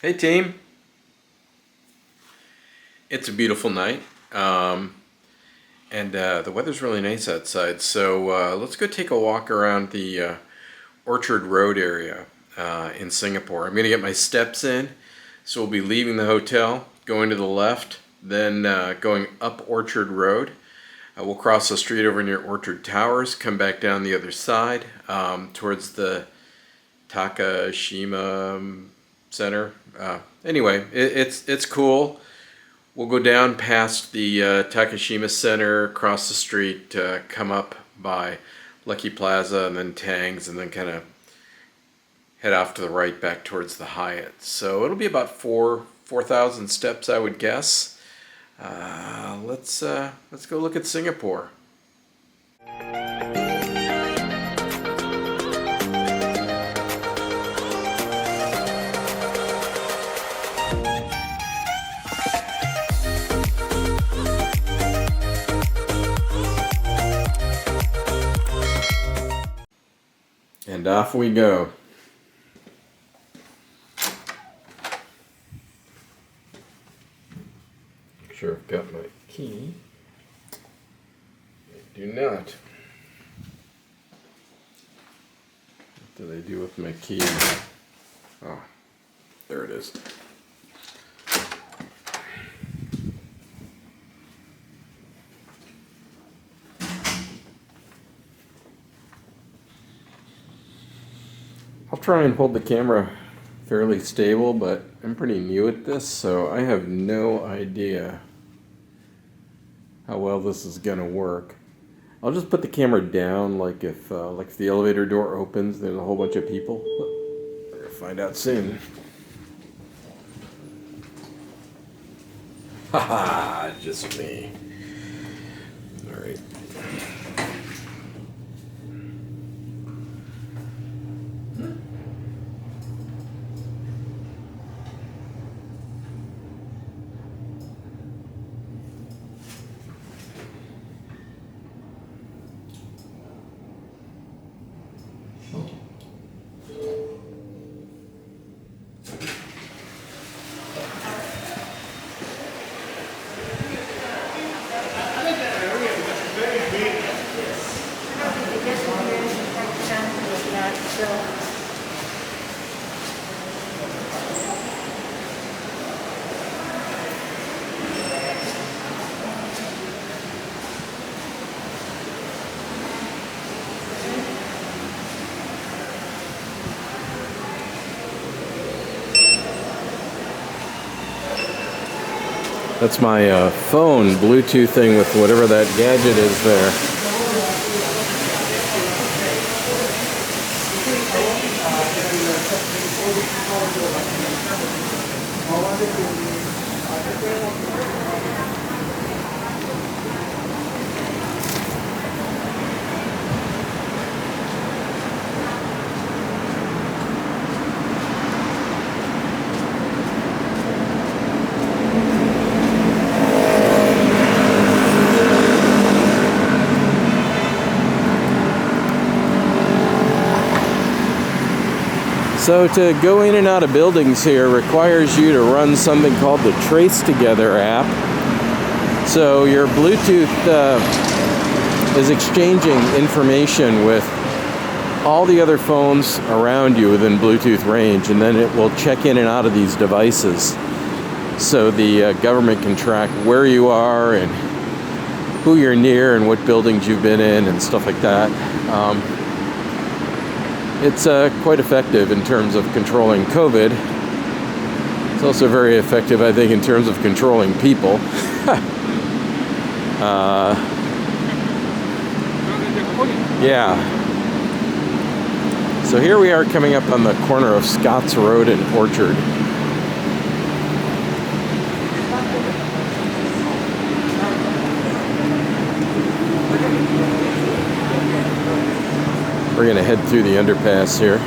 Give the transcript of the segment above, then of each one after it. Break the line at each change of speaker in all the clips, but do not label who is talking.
Hey team, it's a beautiful night, and the weather's really nice outside, so let's go take a walk around the Orchard Road area in Singapore. I'm going to get my steps in, so we'll be leaving the hotel, going to the left, then going up Orchard Road. We'll cross the street over near Orchard Towers, come back down the other side towards the Takashima Center. Anyway, it's cool. We'll go down past the Takashima Center, across the street, come up by Lucky Plaza and then Tang's, and then kind of head off to the right back towards the Hyatt. So it'll be about 4,000 steps, I would guess. Let's go look at Singapore. And off we go. Make sure I've got my key. I do not. What did I do with my key? Oh, there it is. I'll try and hold the camera fairly stable, but I'm pretty new at this, so I have no idea how well this is gonna work. I'll just put the camera down, like if the elevator door opens, there's a whole bunch of people. We're gonna find out soon. Haha, just me. All right. That's my phone Bluetoothing with whatever that gadget is there. So to go in and out of buildings here requires you to run something called the Trace Together app. So your Bluetooth is exchanging information with all the other phones around you within Bluetooth range, and then it will check in and out of these devices. So the government can track where you are and who you're near and what buildings you've been in and stuff like that. It's quite effective in terms of controlling COVID. It's also very effective, I think, in terms of controlling people. Yeah. So here we are coming up on the corner of Scotts Road and Orchard. We're going to head through the underpass here.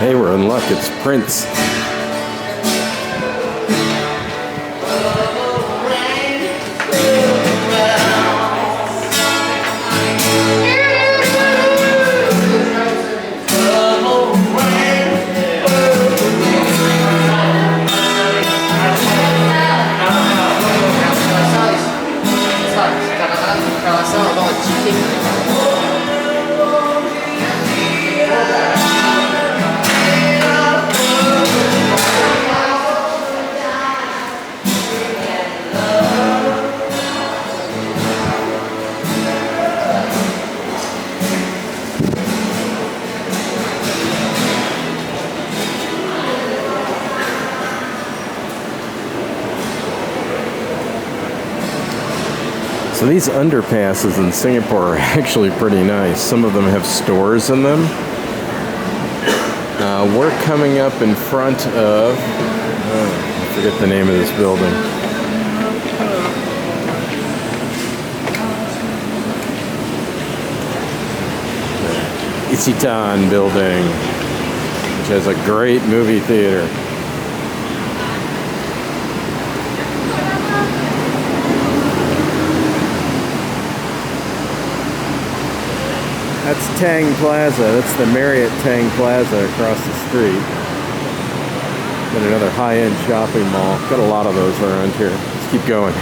Hey, we're in luck. It's Prince. So these underpasses in Singapore are actually pretty nice. Some of them have stores in them. We're coming up in front of, I forget the name of this building. The Isitan building, which has a great movie theater. That's Tang Plaza. That's the Marriott Tang Plaza across the street. Got another high-end shopping mall. Got a lot of those around here. Let's keep going.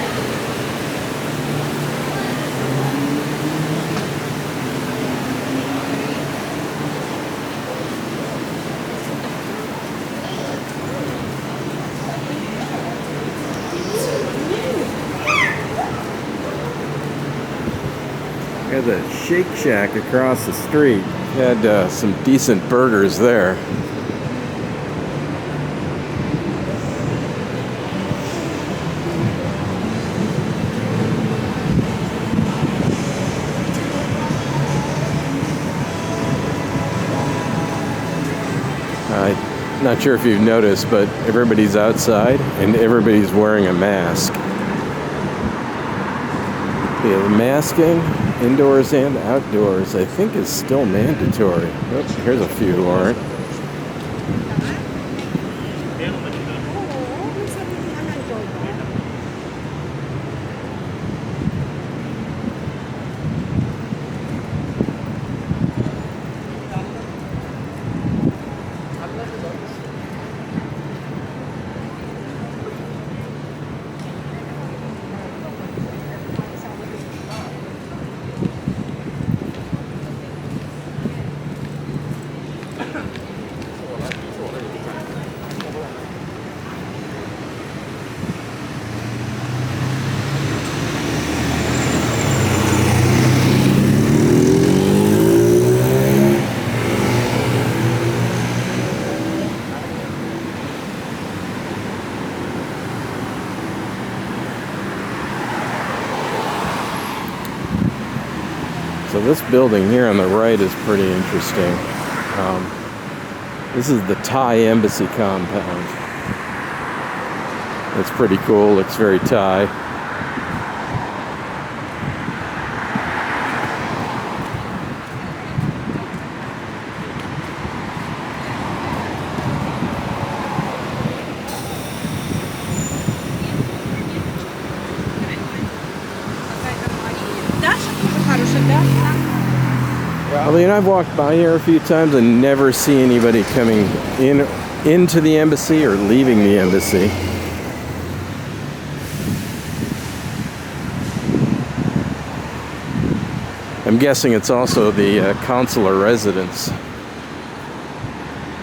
There's a Shake Shack across the street. Had some decent burgers there. I'm not sure if you've noticed, but everybody's outside and everybody's wearing a mask. The masking, indoors and outdoors, I think is still mandatory. Oops, here's a few who aren't. So this building here on the right is pretty interesting. This is the Thai Embassy compound. It's pretty cool. Looks very Thai. I mean, I've walked by here a few times and never see anybody coming into the embassy or leaving the embassy. I'm guessing it's also the consular residence.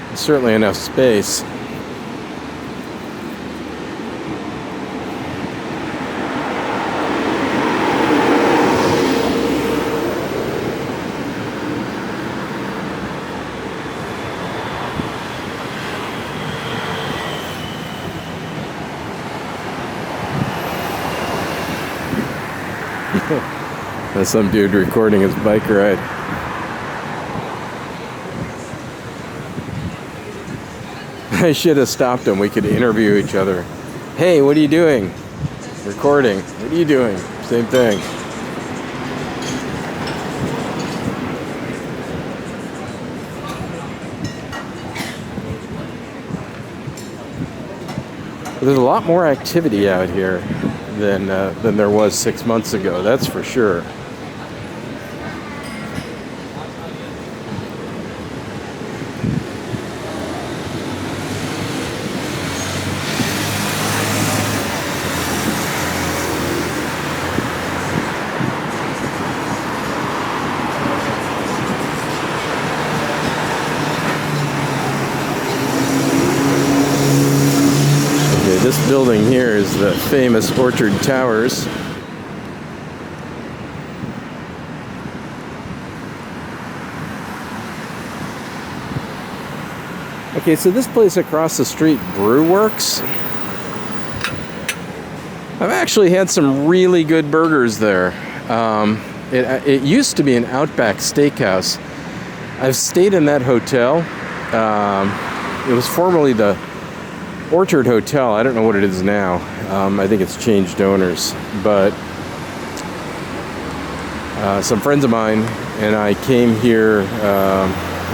There's certainly enough space. That's some dude recording his bike ride. I should have stopped him. We could interview each other. Hey, what are you doing? Recording. What are you doing? Same thing. There's a lot more activity out here than there was 6 months ago, that's for sure. This building here is the famous Orchard Towers. Okay, so this place across the street, Brew Works. I've actually had some really good burgers there. It used to be an Outback Steakhouse. I've stayed in that hotel. It was formerly the Orchard Hotel. I don't know what it is now. I think it's changed owners. But some friends of mine and I came here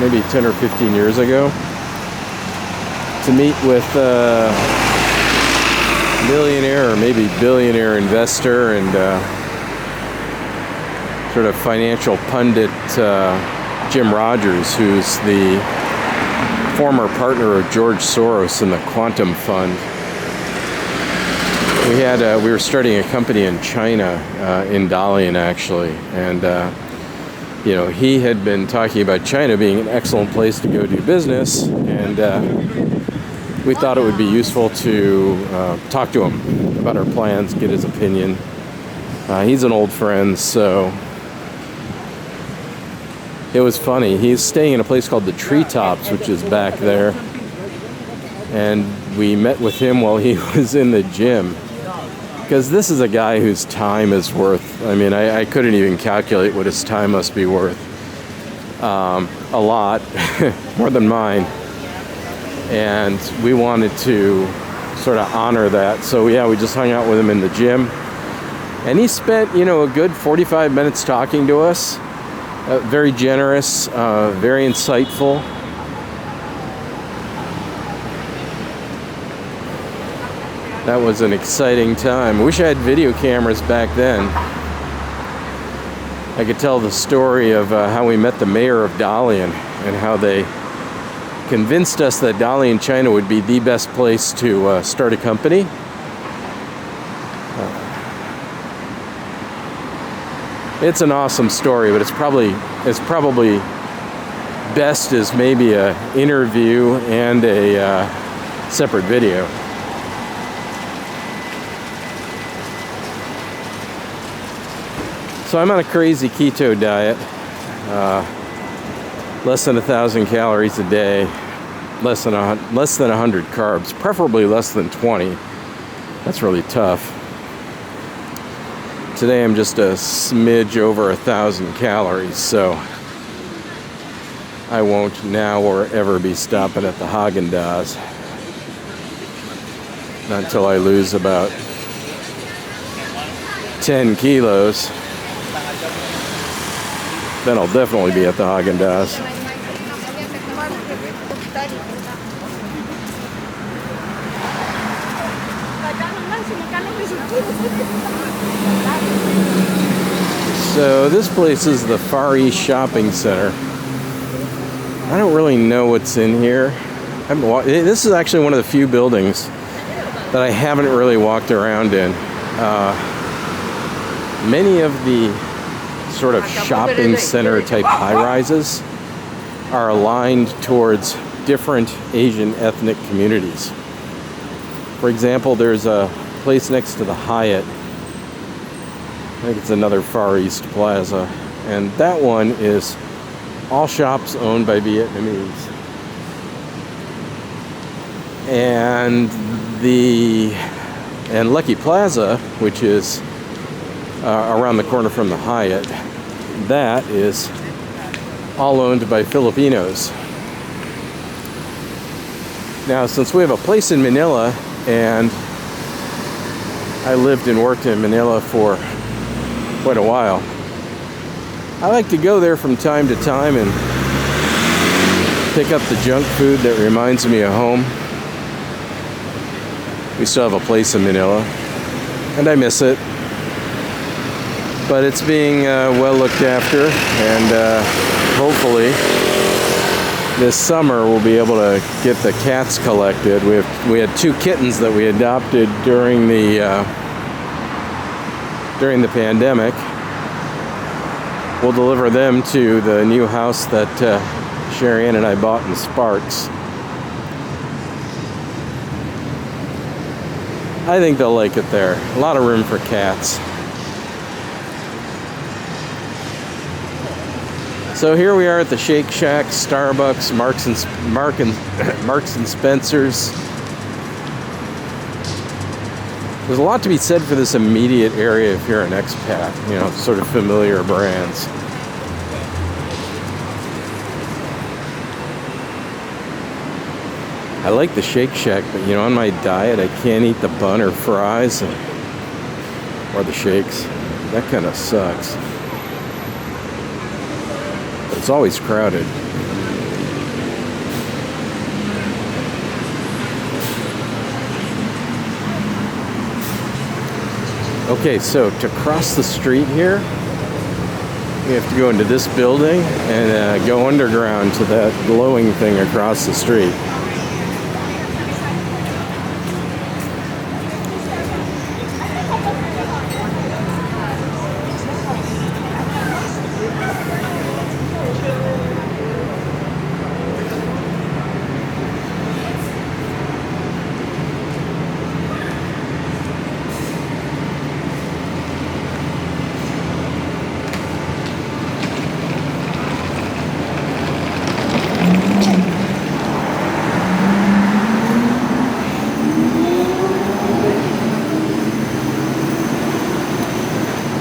maybe 10 or 15 years ago to meet with a millionaire or maybe billionaire investor and sort of financial pundit Jim Rogers, who's the former partner of George Soros in the Quantum Fund. We were starting a company in China, in Dalian actually, and he had been talking about China being an excellent place to go do business, and we thought it would be useful to talk to him about our plans, get his opinion. He's an old friend, so it was funny. He's staying in a place called the Treetops, which is back there. And we met with him while he was in the gym. Because this is a guy whose time is worth, I couldn't even calculate what his time must be worth. A lot, more than mine. And we wanted to sort of honor that. So yeah, we just hung out with him in the gym. And he spent, a good 45 minutes talking to us. Very generous, very insightful. That was an exciting time. I wish I had video cameras back then. I could tell the story of how we met the mayor of Dalian and how they convinced us that Dalian, China would be the best place to start a company. It's an awesome story, but it's probably best as maybe an interview and a separate video. So I'm on a crazy keto diet, less than 1,000 calories a day, less than 100 carbs, preferably less than 20. That's really tough. Today I'm just a smidge over 1,000 calories, so I won't now or ever be stopping at the Haagen-Dazs. Not until I lose about 10 kilos. Then I'll definitely be at the Haagen-Dazs. So this place is the Far East Shopping Center. I don't really know what's in here. This is actually one of the few buildings that I haven't really walked around in. Many of the sort of shopping center type high-rises are aligned towards different Asian ethnic communities. For example, there's a place next to the Hyatt. I think it's another Far East Plaza. And that one is all shops owned by Vietnamese. And Lucky Plaza, which is around the corner from the Hyatt, that is all owned by Filipinos. Now, since we have a place in Manila, and I lived and worked in Manila for quite a while, I like to go there from time to time and pick up the junk food that reminds me of home. We still have a place in Manila, and I miss it. But it's being well looked after, and hopefully this summer we'll be able to get the cats collected. We had 2 kittens that we adopted during the pandemic. We'll deliver them to the new house that Sherry Ann and I bought in Sparks. I think they'll like it there. A lot of room for cats. So here we are at the Shake Shack, Starbucks, Marks and Spencer's. There's a lot to be said for this immediate area if you're an expat, you know, sort of familiar brands. I like the Shake Shack, but you know, on my diet, I can't eat the bun or fries or the shakes. That kind of sucks. But it's always crowded. Okay, so to cross the street here, we have to go into this building and go underground to that glowing thing across the street.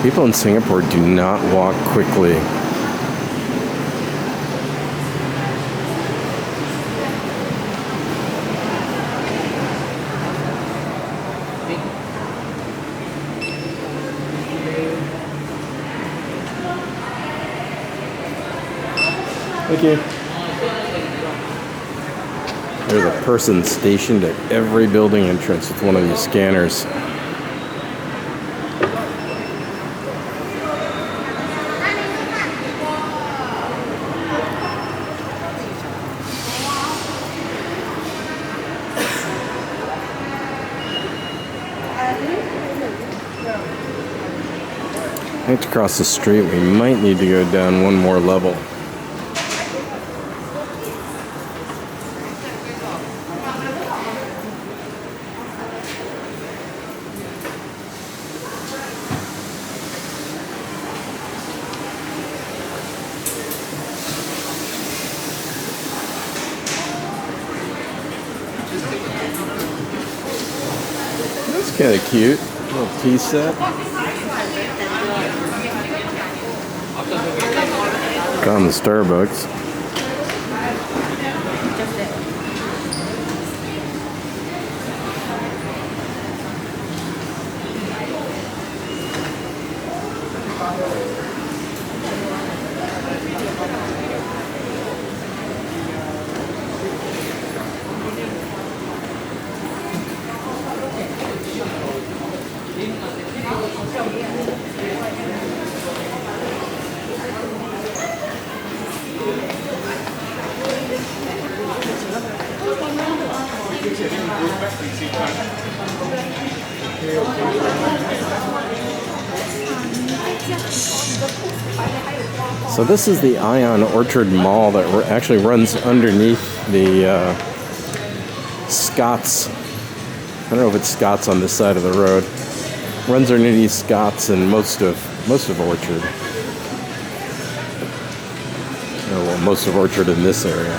People in Singapore do not walk quickly. Thank you. There's a person stationed at every building entrance with one of these scanners. I think to cross the street, we might need to go down one more level. That's kind of cute. A little tea set. Found the Starbucks. So this is the Ion Orchard Mall that actually runs underneath the Scott's. I don't know if it's Scott's on this side of the road. Runs underneath Scott's and most of Orchard. Oh, well, most of Orchard in this area.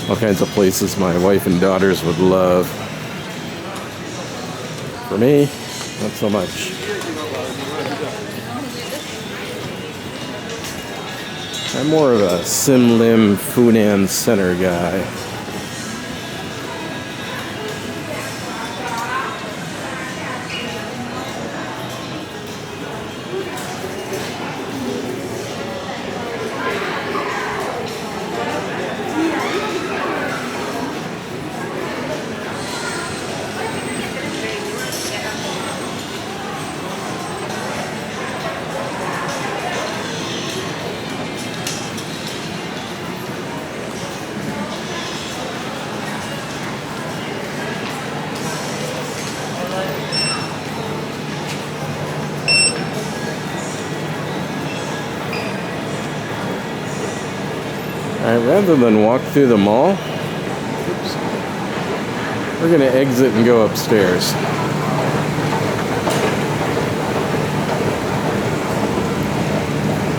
All kinds of places my wife and daughters would love. For me, not so much. I'm more of a Sim Lim Funan Center guy. rather than walk through the mall, we're going to exit and go upstairs.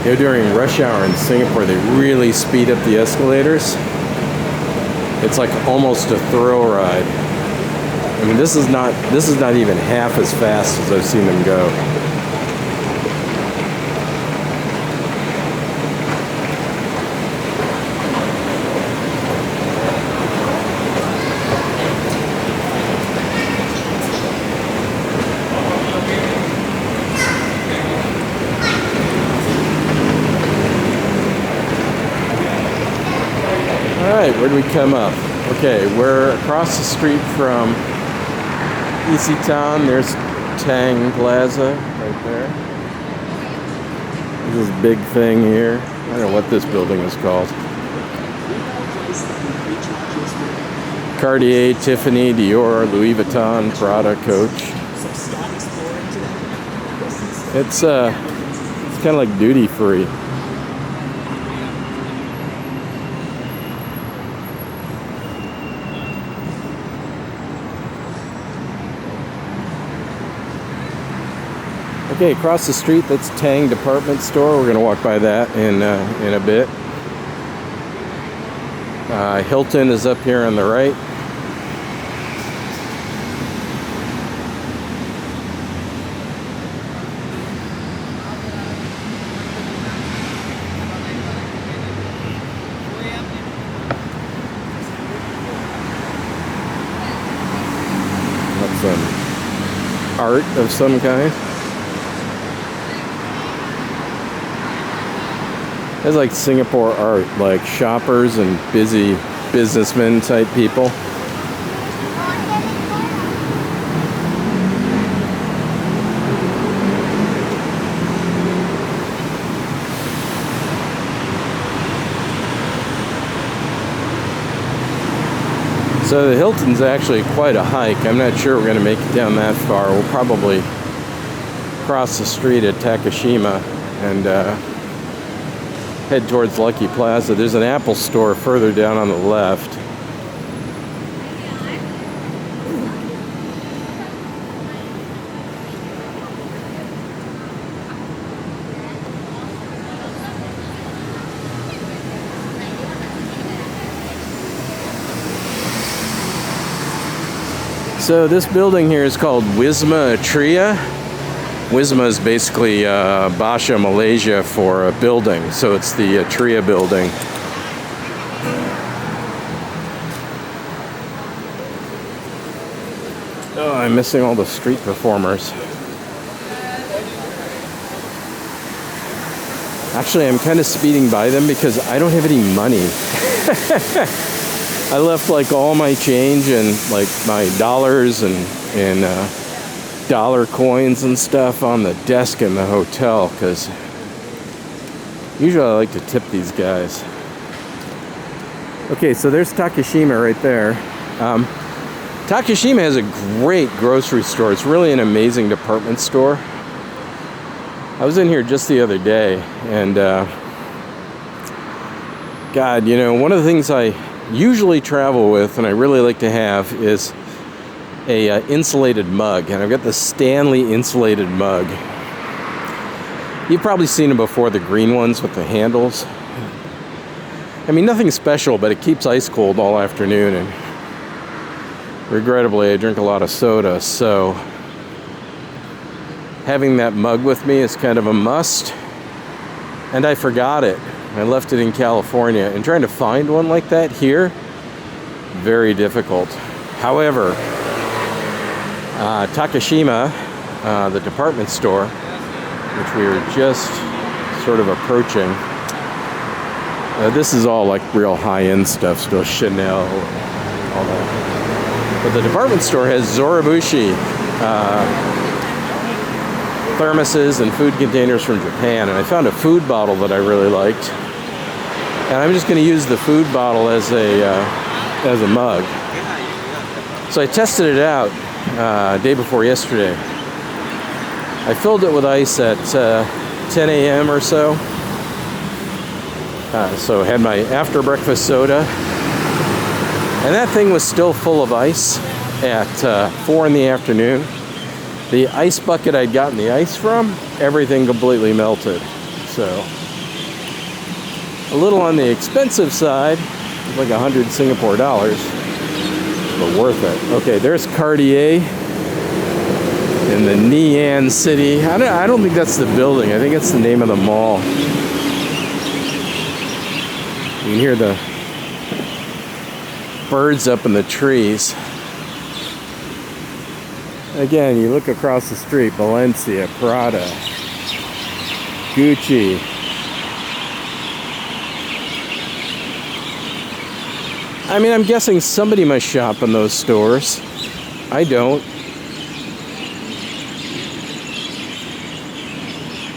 You know, during rush hour in Singapore, they really speed up the escalators. It's like almost a thrill ride. I mean, this is not even half as fast as I've seen them go. Where do we come up? Okay, we're across the street from Isitan. There's Tang Plaza right there. There's this big thing here. I don't know what this building is called. Cartier, Tiffany, Dior, Louis Vuitton, Prada, Coach. It's kind of like duty free. Okay, across the street, that's Tang Department Store. We're going to walk by that in a bit. Hilton is up here on the right. That's some art of some kind. It's like Singapore art, like shoppers and busy businessmen type people. So the Hilton's actually quite a hike. I'm not sure we're going to make it down that far. We'll probably cross the street at Takashima and head towards Lucky Plaza. There's an Apple store further down on the left. So this building here is called Wisma Atria. Wisma is basically Bahasa Malaysia for a building, so it's the Atria building. Oh, I'm missing all the street performers. Actually, I'm kind of speeding by them because I don't have any money. I left like all my change and like my dollars and dollar coins and stuff on the desk in the hotel, because usually I like to tip these guys. Okay, so there's Takashima right there. Takashima has a great grocery store. It's really an amazing department store. I was in here just the other day, and God, you know, one of the things I usually travel with and I really like to have is a insulated mug, and I've got the Stanley insulated mug. You've probably seen them before, the green ones with the handles. I mean, nothing special, but it keeps ice cold all afternoon, and regrettably I drink a lot of soda, so having that mug with me is kind of a must. And I forgot it. I left it in California, and trying to find one like that here, very difficult. However, Takashima, the department store, which we were just sort of approaching, this is all like real high-end stuff, still Chanel, all that. But the department store has Zorabushi thermoses and food containers from Japan, and I found a food bottle that I really liked, and I'm just going to use the food bottle as a mug. So I tested it out day before yesterday. I filled it with ice at 10 a.m. or so. So had my after breakfast soda, and that thing was still full of ice at 4 in the afternoon. The ice bucket I'd gotten the ice from, everything completely melted. So a little on the expensive side, like 100 Singapore dollars, but worth it. Okay, there's Cartier in the Nian city. I don't think that's the building. I think it's the name of the mall. You can hear the birds up in the trees. Again, you look across the street, Valencia, Prada, Gucci. I mean, I'm guessing somebody must shop in those stores. I don't.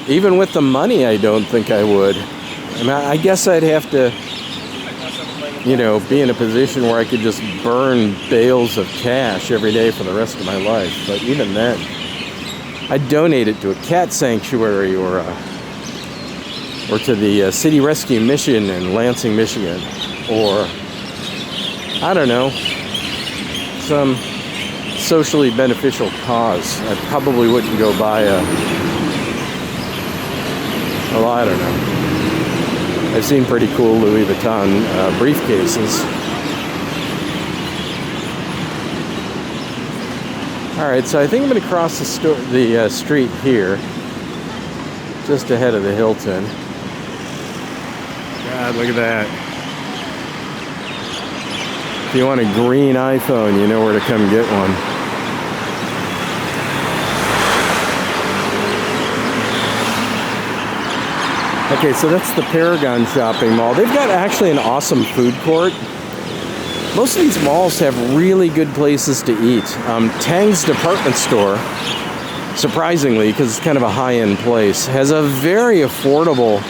Even with the money, I don't think I would. I mean, I guess I'd have to, you know, be in a position where I could just burn bales of cash every day for the rest of my life. But even then, I'd donate it to a cat sanctuary or to the City Rescue Mission in Lansing, Michigan, or I don't know, some socially beneficial cause. I probably wouldn't go buy well, I don't know. I've seen pretty cool Louis Vuitton briefcases. All right, so I think I'm going to cross the street here, just ahead of the Hilton. God, look at that. If you want a green iPhone, you know where to come get one. Okay, so that's the Paragon shopping mall. They've got actually an awesome food court. Most of these malls have really good places to eat. Tang's department store, surprisingly, because it's kind of a high-end place, has a very affordable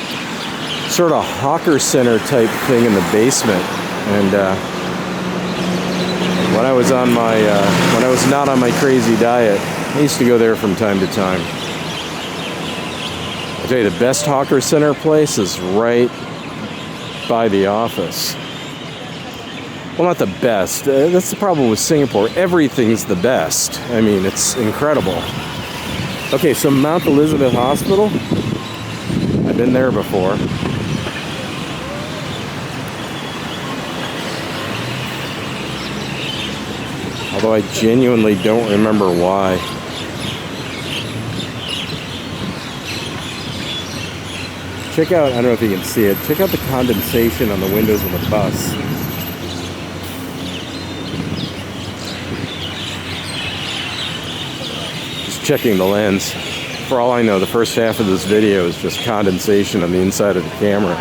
sort of hawker center type thing in the basement. And when I was not on my crazy diet, I used to go there from time to time. I'll tell you, the best hawker center place is right by the office. Well, not the best. That's the problem with Singapore. Everything's the best. I mean, it's incredible. Okay, so Mount Elizabeth Hospital. I've been there before. Although I genuinely don't remember why. Check out, I don't know if you can see it, check out the condensation on the windows of the bus. Just checking the lens. For all I know, the first half of this video is just condensation on the inside of the camera.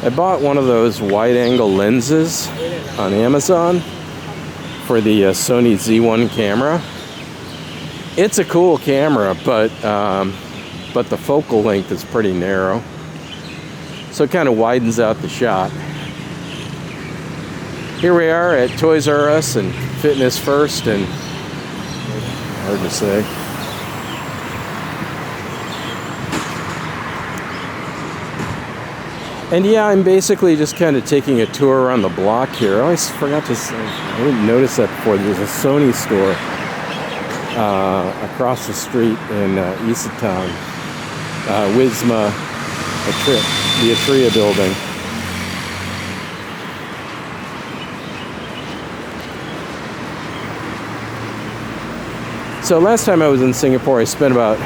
I bought one of those wide-angle lenses on Amazon for the Sony Z1 camera. It's a cool camera, but the focal length is pretty narrow. So it kind of widens out the shot. Here we are at Toys R Us and Fitness First, and hard to say. And yeah, I'm basically just kind of taking a tour around the block here. I always forgot to say, I didn't notice that before. There's a Sony store across the street in Easttown. Wisma, the Atria building. So last time I was in Singapore, I spent about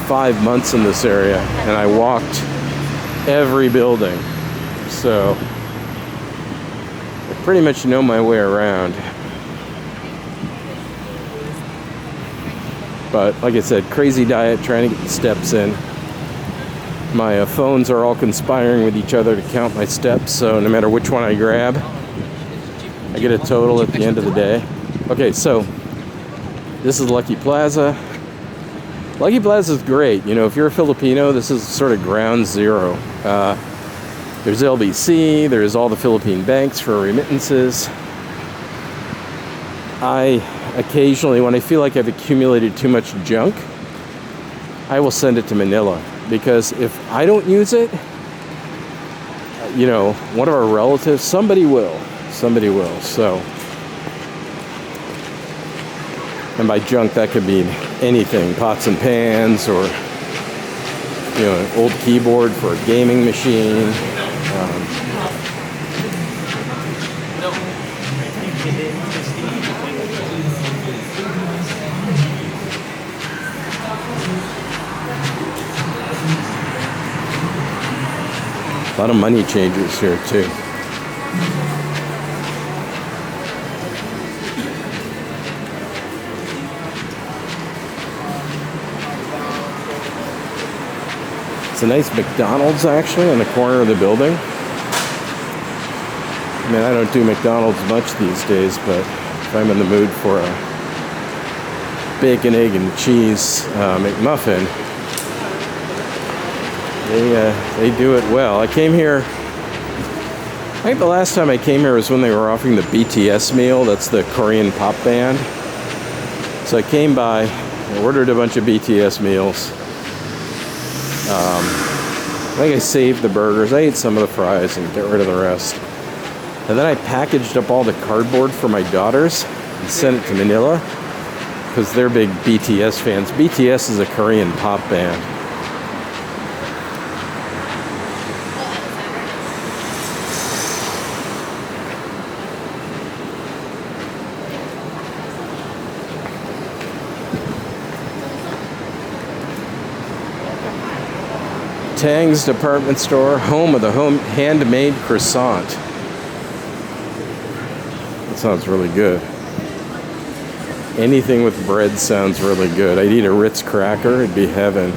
5 months in this area, and I walked every building. So I pretty much know my way around. But like I said, crazy diet, trying to get the steps in. My phones are all conspiring with each other to count my steps, so no matter which one I grab, I get a total at the end of the day. Okay, so this is Lucky Plaza. Lucky Plaza is great. You know, if you're a Filipino, this is sort of ground zero. There's LBC, there's all the Philippine banks for remittances. I occasionally, when I feel like I've accumulated too much junk, I will send it to Manila. Because if I don't use it, you know, one of our relatives, somebody will. Somebody will. So, and by junk, that could mean anything. Pots and pans, or, you know, an old keyboard for a gaming machine. A lot of money changers here too. It's a nice McDonald's actually on the corner of the building. I mean, I don't do McDonald's much these days, but if I'm in the mood for a bacon, egg, and cheese McMuffin, they do it well. I came here, I think the last time I came here was when they were offering the BTS meal. That's the Korean pop band. So I came by, I ordered a bunch of BTS meals. I think I saved the burgers. I ate some of the fries and got rid of the rest. And then I packaged up all the cardboard for my daughters and sent it to Manila because they're big BTS fans. BTS is a Korean pop band. Tang's department store, home of the handmade croissant. That sounds really good. Anything with bread sounds really good. I'd eat a Ritz cracker, it'd be heaven.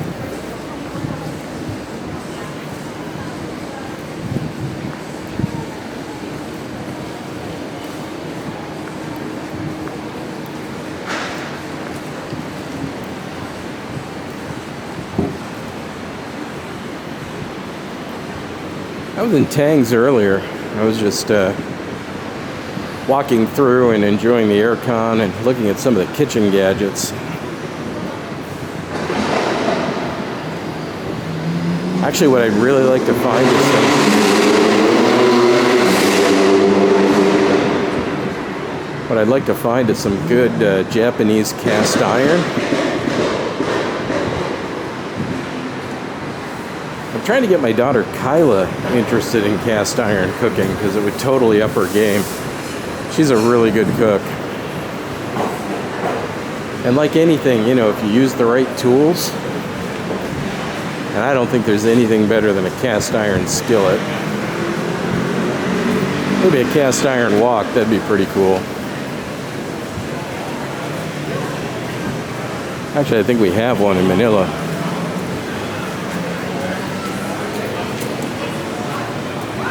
I was in Tang's earlier. I was just walking through and enjoying the aircon and looking at some of the kitchen gadgets. Actually, what I'd really like to find is some good Japanese cast iron. I'm trying to get my daughter Kyla interested in cast iron cooking because it would totally up her game. She's a really good cook. And like anything, you know, if you use the right tools, and I don't think there's anything better than a cast iron skillet. Maybe a cast iron wok, that'd be pretty cool. Actually, I think we have one in Manila.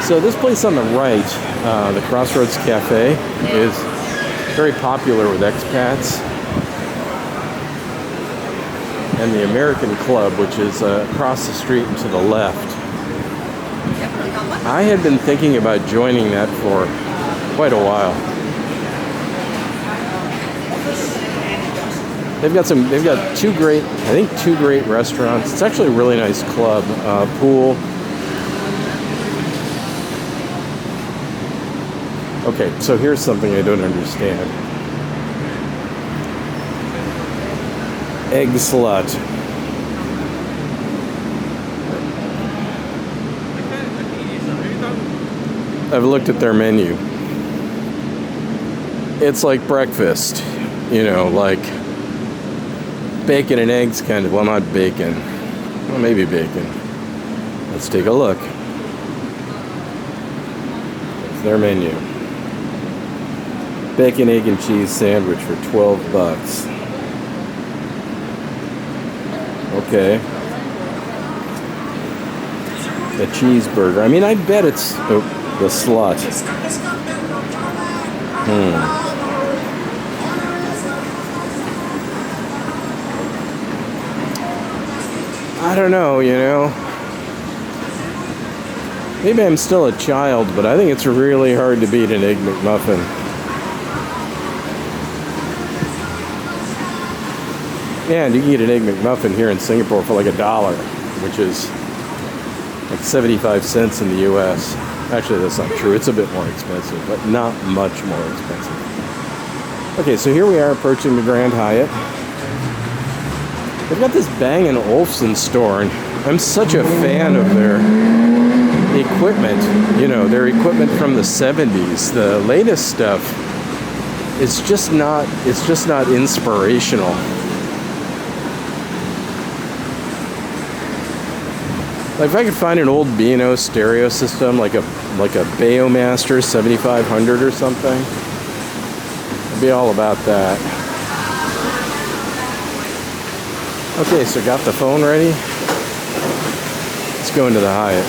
So this place on the right, the Crossroads Cafe, is very popular with expats. And the American Club, which is across the street and to the left. I had been thinking about joining that for quite a while. They've got two great restaurants. It's actually a really nice club, pool. Okay, so here's something I don't understand. Egg slut. I've looked at their menu. It's like breakfast, you know, like bacon and eggs kind of. Well, not bacon. Well, maybe bacon. Let's take a look. It's their menu. Bacon, egg, and cheese sandwich for $12. Okay. The cheeseburger. I mean, I bet it's the slut. I don't know, you know. Maybe I'm still a child, but I think it's really hard to beat an Egg McMuffin. And you can get an Egg McMuffin here in Singapore for like $1, which is like 75 cents in the US. Actually, that's not true. It's a bit more expensive, but not much more expensive. Okay, so here we are approaching the Grand Hyatt. They've got this Bang & Olufsen store, and I'm such a fan of their equipment. You know, their equipment from the 70s. The latest stuff, it's just not inspirational. Like if I could find an old B&O stereo system, like a Bayomaster 7500 or something, I'd be all about that. Okay, so got the phone ready. Let's go into the Hyatt.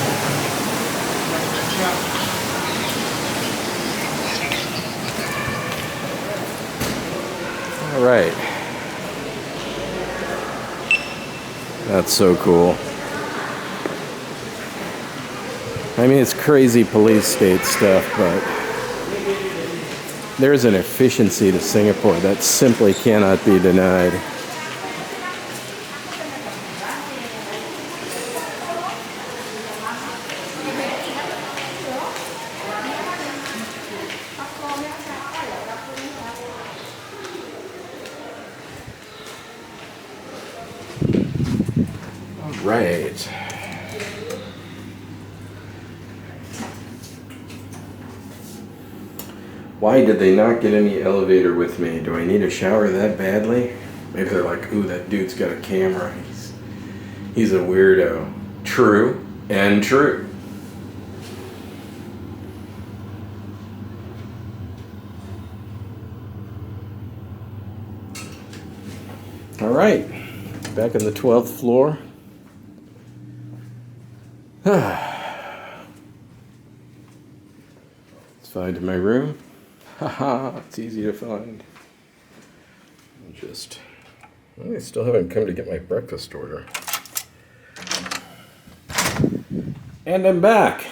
All right. That's so cool. I mean, it's crazy police state stuff, but there's an efficiency to Singapore that simply cannot be denied. All right. Why did they not get any elevator with me? Do I need a shower that badly? Maybe they're like, ooh, that dude's got a camera. He's a weirdo. True and true. All right, back on the 12th floor. Let's find my room. Haha, it's easy to find. I still haven't come to get my breakfast order. And I'm back.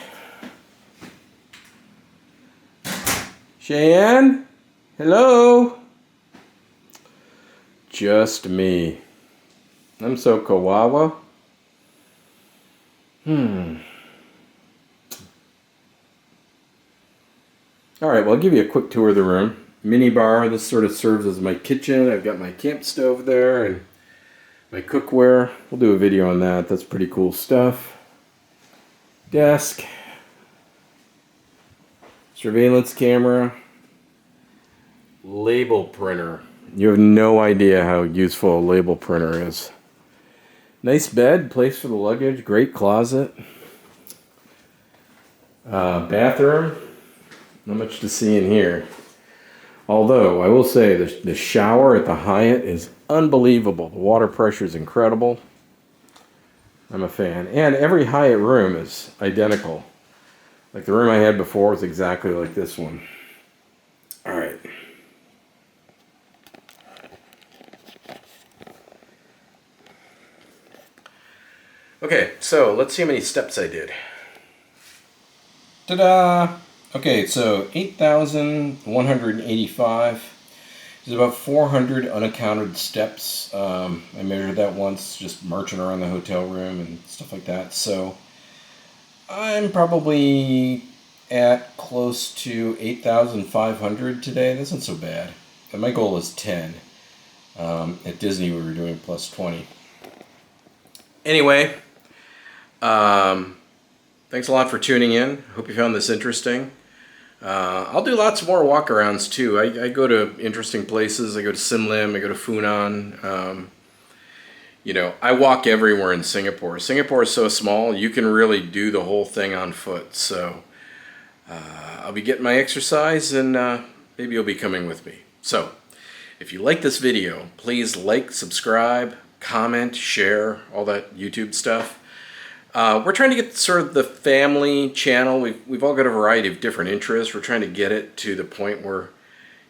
Cheyenne? Hello? Just me. I'm so kawawa. All right, well, I'll give you a quick tour of the room. Mini bar, this sort of serves as my kitchen. I've got my camp stove there and my cookware. We'll do a video on that. That's pretty cool stuff. Desk. Surveillance camera. Label printer. You have no idea how useful a label printer is. Nice bed, place for the luggage, great closet. Bathroom. Not much to see in here. Although, I will say, the shower at the Hyatt is unbelievable. The water pressure is incredible. I'm a fan. And every Hyatt room is identical. Like the room I had before was exactly like this one. All right. Okay, so let's see how many steps I did. Ta-da! Okay, so 8,185. There's about 400 unaccounted steps. I measured that once, just marching around the hotel room and stuff like that. So I'm probably at close to 8,500 today. That's not so bad. And my goal is 10. At Disney, we were doing plus 20. Anyway, thanks a lot for tuning in. Hope you found this interesting. I'll do lots more walkarounds too. I go to interesting places. I go to Sim Lim. I go to Funan. You know, I walk everywhere in Singapore. Singapore is so small, you can really do the whole thing on foot. So I'll be getting my exercise, and maybe you'll be coming with me. So if you like this video, please like, subscribe, comment, share, all that YouTube stuff. We're trying to get sort of the family channel. We've all got a variety of different interests. We're trying to get it to the point where,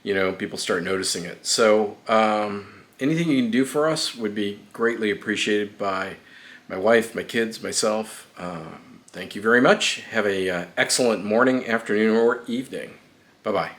you know, people start noticing it. So anything you can do for us would be greatly appreciated by my wife, my kids, myself. Thank you very much. Have a excellent morning, afternoon, or evening. Bye-bye.